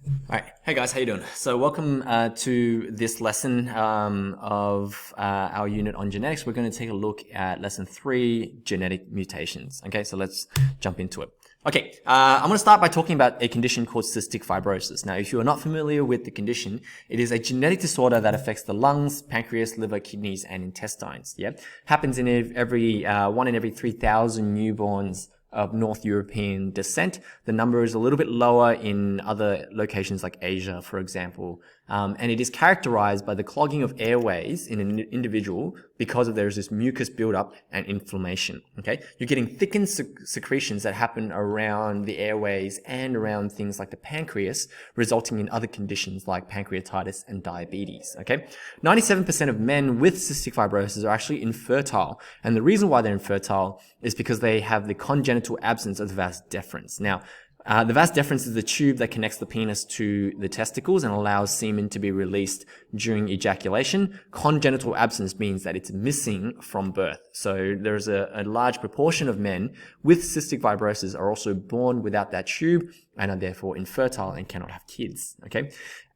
All right, hey guys, how you doing? So welcome to this lesson of our unit on genetics. We're going to take a look at lesson 3, genetic mutations. Okay, so let's jump into it. Okay, I'm going to start by talking about a condition called cystic fibrosis. Now, if you are not familiar with the condition, it is a genetic disorder that affects the lungs, pancreas, liver, kidneys, and intestines. Yeah, happens in every 1 in every 3,000 newborns of North European descent. The number is a little bit lower in other locations like Asia, for example. And it is characterized by the clogging of airways in an individual because there's this mucus buildup and inflammation. Okay, you're getting thickened secretions that happen around the airways and around things like the pancreas, resulting in other conditions like pancreatitis and diabetes. Okay, 97% of men with cystic fibrosis are actually infertile, and the reason why they're infertile is because they have the congenital absence of the vas deferens. Now, the vas deferens is the tube that connects the penis to the testicles and allows semen to be released during ejaculation. Congenital absence means that it's missing from birth. So there's a large proportion of men with cystic fibrosis are also born without that tube and are therefore infertile and cannot have kids. Okay.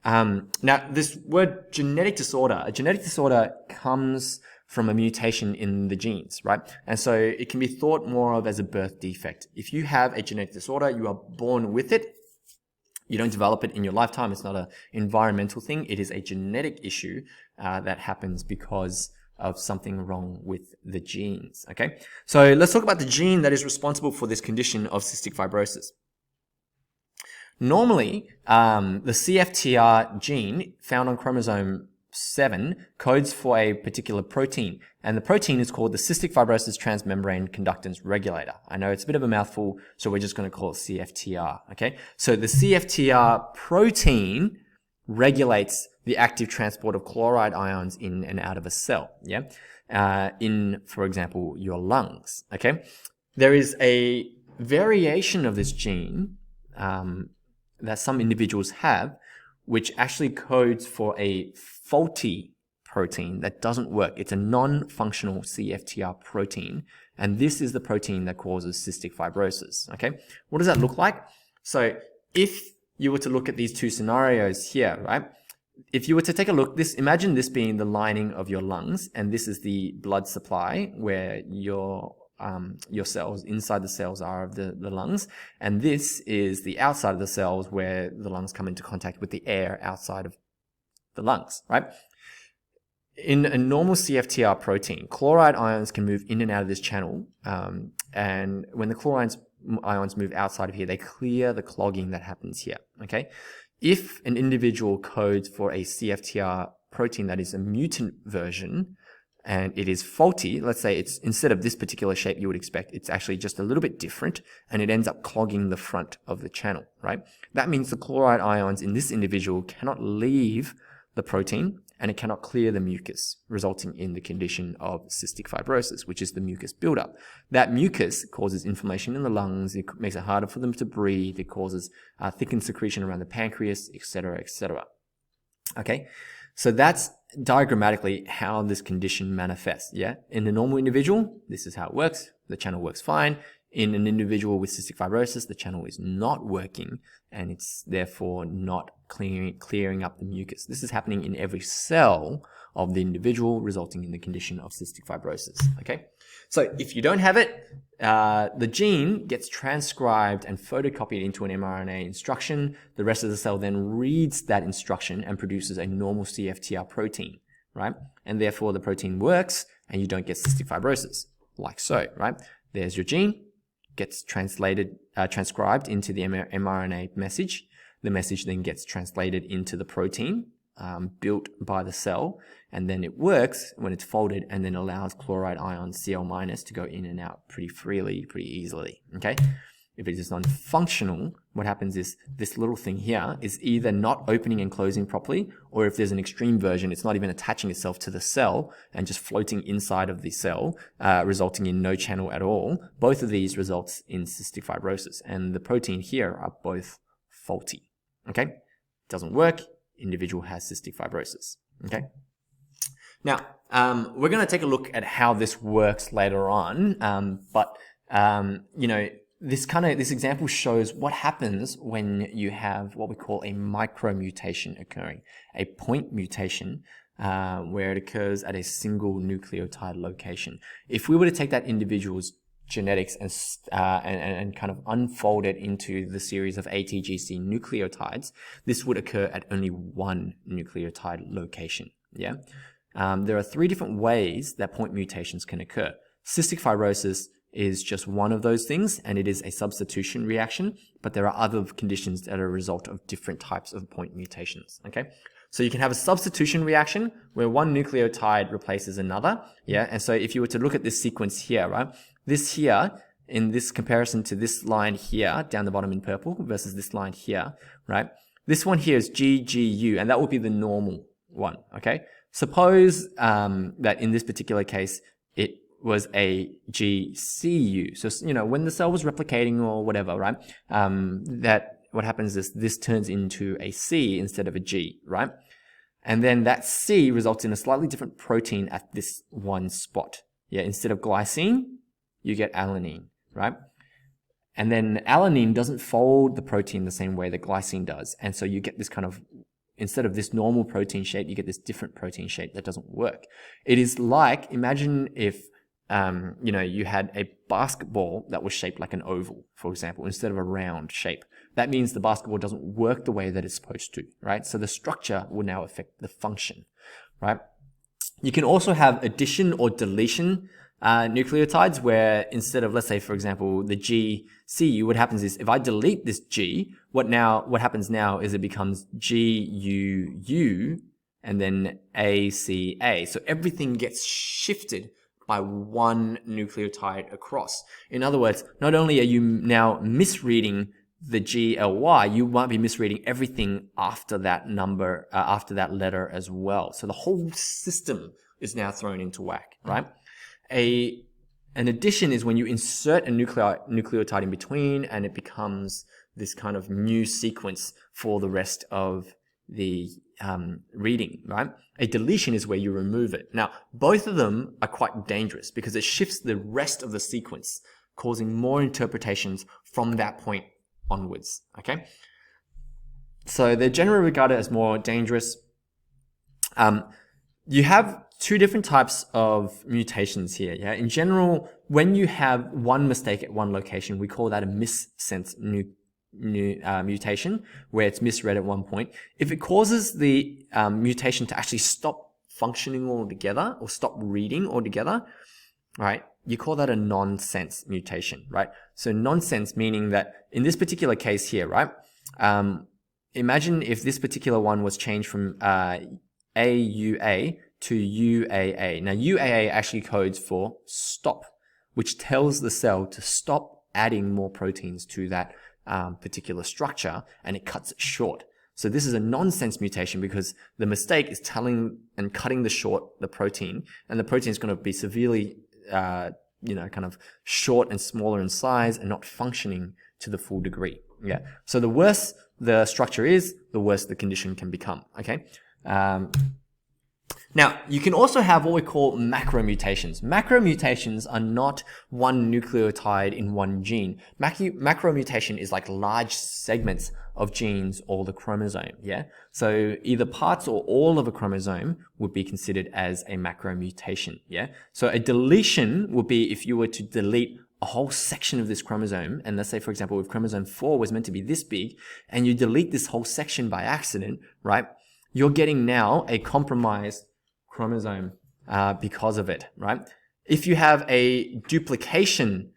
Now, this word genetic disorder, a genetic disorder comes from a mutation in the genes, right? And so it can be thought more of as a birth defect. If you have a genetic disorder, you are born with it. You don't develop it in your lifetime. It's not an environmental thing. It is a genetic issue that happens because of something wrong with the genes, okay? So let's talk about the gene that is responsible for this condition of cystic fibrosis. Normally, the CFTR gene found on chromosome 7 codes for a particular protein, and the protein is called the cystic fibrosis transmembrane conductance regulator. I know it's a bit of a mouthful, so we're just going to call it CFTR, okay? So the CFTR protein regulates the active transport of chloride ions in and out of a cell, yeah? In, for example, your lungs, okay? There is a variation of this gene that some individuals have, which actually codes for a faulty protein that doesn't work. It's a non-functional CFTR protein, and this is the protein that causes cystic fibrosis, okay? What does that look like? So if you were to look at these two scenarios here, right? If you were to take a look, imagine this being the lining of your lungs, and this is the blood supply where your cells, inside the cells are of the lungs, and this is the outside of the cells where the lungs come into contact with the air outside of the lungs, right? In a normal CFTR protein, chloride ions can move in and out of this channel, and when the chloride ions move outside of here, they clear the clogging that happens here, okay? If an individual codes for a CFTR protein that is a mutant version, and it is faulty, let's say it's instead of this particular shape you would expect, it's actually just a little bit different, and it ends up clogging the front of the channel, right? That means the chloride ions in this individual cannot leave the protein, and it cannot clear the mucus, resulting in the condition of cystic fibrosis, which is the mucus buildup. That mucus causes inflammation in the lungs, it makes it harder for them to breathe, it causes thickened secretion around the pancreas, etc., etc. Okay, so that's diagrammatically how this condition manifests, yeah? In a normal individual, this is how it works. The channel works fine. In an individual with cystic fibrosis, the channel is not working, and it's therefore not clearing up the mucus. This is happening in every cell of the individual, resulting in the condition of cystic fibrosis, okay? So if you don't have it, the gene gets transcribed and photocopied into an mRNA instruction. The rest of the cell then reads that instruction and produces a normal CFTR protein, right? And therefore the protein works and you don't get cystic fibrosis, like so, right? There's your gene, gets translated, transcribed into the mRNA message. The message then gets translated into the protein built by the cell, and then it works when it's folded and then allows chloride ions, Cl- to go in and out pretty freely, pretty easily, okay? If it is non-functional, what happens is this little thing here is either not opening and closing properly, or if there's an extreme version, it's not even attaching itself to the cell and just floating inside of the cell, resulting in no channel at all. Both of these results in cystic fibrosis, and the protein here are both faulty, okay? Doesn't work, individual has cystic fibrosis, okay? Now, we're going to take a look at how this works later on, but, you know, this example shows what happens when you have what we call a micromutation occurring, a point mutation, where it occurs at a single nucleotide location. If we were to take that individual's genetics and kind of unfold it into the series of ATGC nucleotides, this would occur at only one nucleotide location. Yeah, there are 3 different ways that point mutations can occur. Cystic fibrosis is just one of those things, and it is a substitution reaction, but there are other conditions that are a result of different types of point mutations. Okay, so you can have a substitution reaction where one nucleotide replaces another. Yeah, and so if you were to look at this sequence here, right, this here, in this comparison to this line here, down the bottom in purple, versus this line here, right, this one here is GGU, and that would be the normal one. Okay, suppose that in this particular case, it was a GCU. So, you know, when the cell was replicating or whatever, right, that what happens is this turns into a C instead of a G, right? And then that C results in a slightly different protein at this one spot. Yeah, instead of glycine, you get alanine, right? And then alanine doesn't fold the protein the same way that glycine does. And so you get this kind of, instead of this normal protein shape, you get this different protein shape that doesn't work. It is like, imagine if you know, you had a basketball that was shaped like an oval, for example, instead of a round shape. That means the basketball doesn't work the way that it's supposed to, right? So the structure will now affect the function, right? You can also have addition or deletion nucleotides where instead of, let's say, for example, the GCU, what happens is if I delete this G, what happens now is it becomes GUU and then ACA. So everything gets shifted by one nucleotide across. In other words, not only are you now misreading the GLY, you might be misreading everything after that number, after that letter as well. So the whole system is now thrown into whack, right? An addition is when you insert a nucleotide in between and it becomes this kind of new sequence for the rest of the reading, right? A deletion is where you remove it. Now, both of them are quite dangerous because it shifts the rest of the sequence, causing more interpretations from that point onwards, okay? So they're generally regarded as more dangerous. You have 2 different types of mutations here, yeah? In general, when you have one mistake at one location, we call that a missense mutation, where it's misread at one point. If it causes the mutation to actually stop functioning altogether or stop reading altogether, right, you call that a nonsense mutation, right? So nonsense meaning that in this particular case here, right, imagine if this particular one was changed from AUA to UAA. Now UAA actually codes for stop, which tells the cell to stop adding more proteins to that particular structure, and it cuts it short. So this is a nonsense mutation because the mistake is telling and cutting the protein, and the protein is going to be severely, you know, kind of short and smaller in size and not functioning to the full degree. Yeah. So the worse the structure is, the worse the condition can become. Okay. Now, you can also have what we call macromutations. Macromutations are not one nucleotide in one gene. Macromutation is like large segments of genes or the chromosome, yeah? So either parts or all of a chromosome would be considered as a macromutation, yeah? So a deletion would be if you were to delete a whole section of this chromosome, and let's say, for example, if chromosome 4 was meant to be this big, and you delete this whole section by accident, right? You're getting now a compromised chromosome because of it, right? If you have a duplication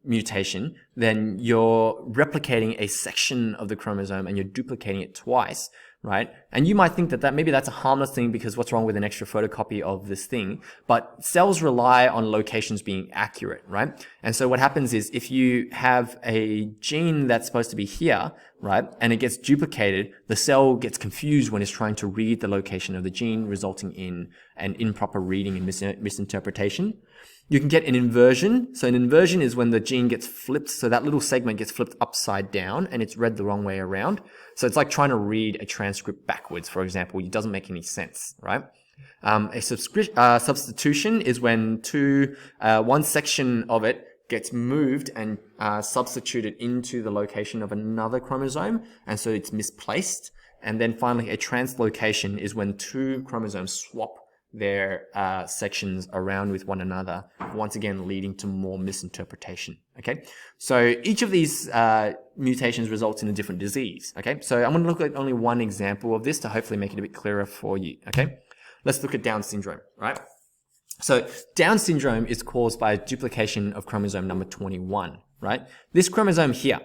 mutation, then you're replicating a section of the chromosome and you're duplicating it twice, right? And you might think that maybe that's a harmless thing because what's wrong with an extra photocopy of this thing? But cells rely on locations being accurate, right? And so what happens is if you have a gene that's supposed to be here, right, and it gets duplicated, the cell gets confused when it's trying to read the location of the gene, resulting in an improper reading and misinterpretation. You can get an inversion. So an inversion is when the gene gets flipped, so that little segment gets flipped upside down and it's read the wrong way around. So it's like trying to read a transcript backwards, for example. It doesn't make any sense, right? A substitution is when one section of it gets moved and substituted into the location of another chromosome, and so it's misplaced. And then finally, a translocation is when two chromosomes swap their sections around with one another, once again leading to more misinterpretation. Okay, so each of these mutations results in a different disease. Okay, so I'm going to look at only one example of this to hopefully make it a bit clearer for you. Okay, let's look at Down syndrome, right? So Down syndrome is caused by a duplication of chromosome number 21, right? This chromosome here,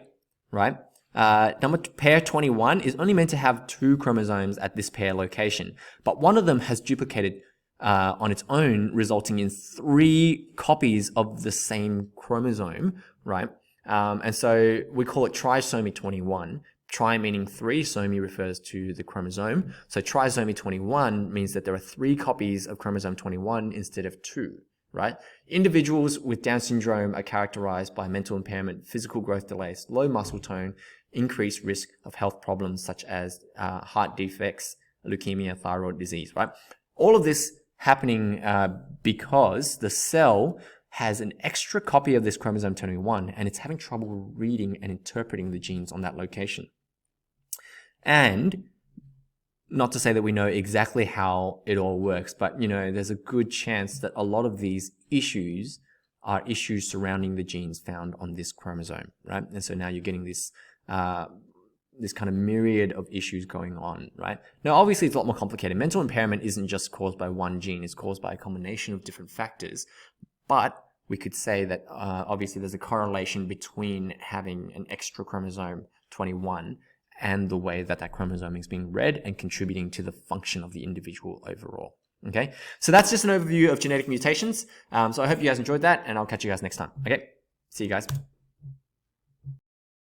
right? Pair 21 is only meant to have 2 chromosomes at this pair location, but one of them has duplicated on its own, resulting in 3 copies of the same chromosome, right? And so we call it trisomy 21. Tri meaning 3, somy refers to the chromosome. So trisomy 21 means that there are 3 copies of chromosome 21 instead of 2, right? Individuals with Down syndrome are characterized by mental impairment, physical growth delays, low muscle tone, increased risk of health problems such as heart defects, leukemia, thyroid disease, right? All of this happening because the cell has an extra copy of this chromosome 21 and it's having trouble reading and interpreting the genes on that location. And not to say that we know exactly how it all works, but there's a good chance that a lot of these issues are issues surrounding the genes found on this chromosome, right? And so now you're getting this this kind of myriad of issues going on, right? Now, obviously, it's a lot more complicated. Mental impairment isn't just caused by one gene. It's caused by a combination of different factors. But we could say that obviously there's a correlation between having an extra chromosome 21 and the way that that chromosome is being read and contributing to the function of the individual overall. Okay, so that's just an overview of genetic mutations. So I hope you guys enjoyed that, and I'll catch you guys next time. Okay, see you guys.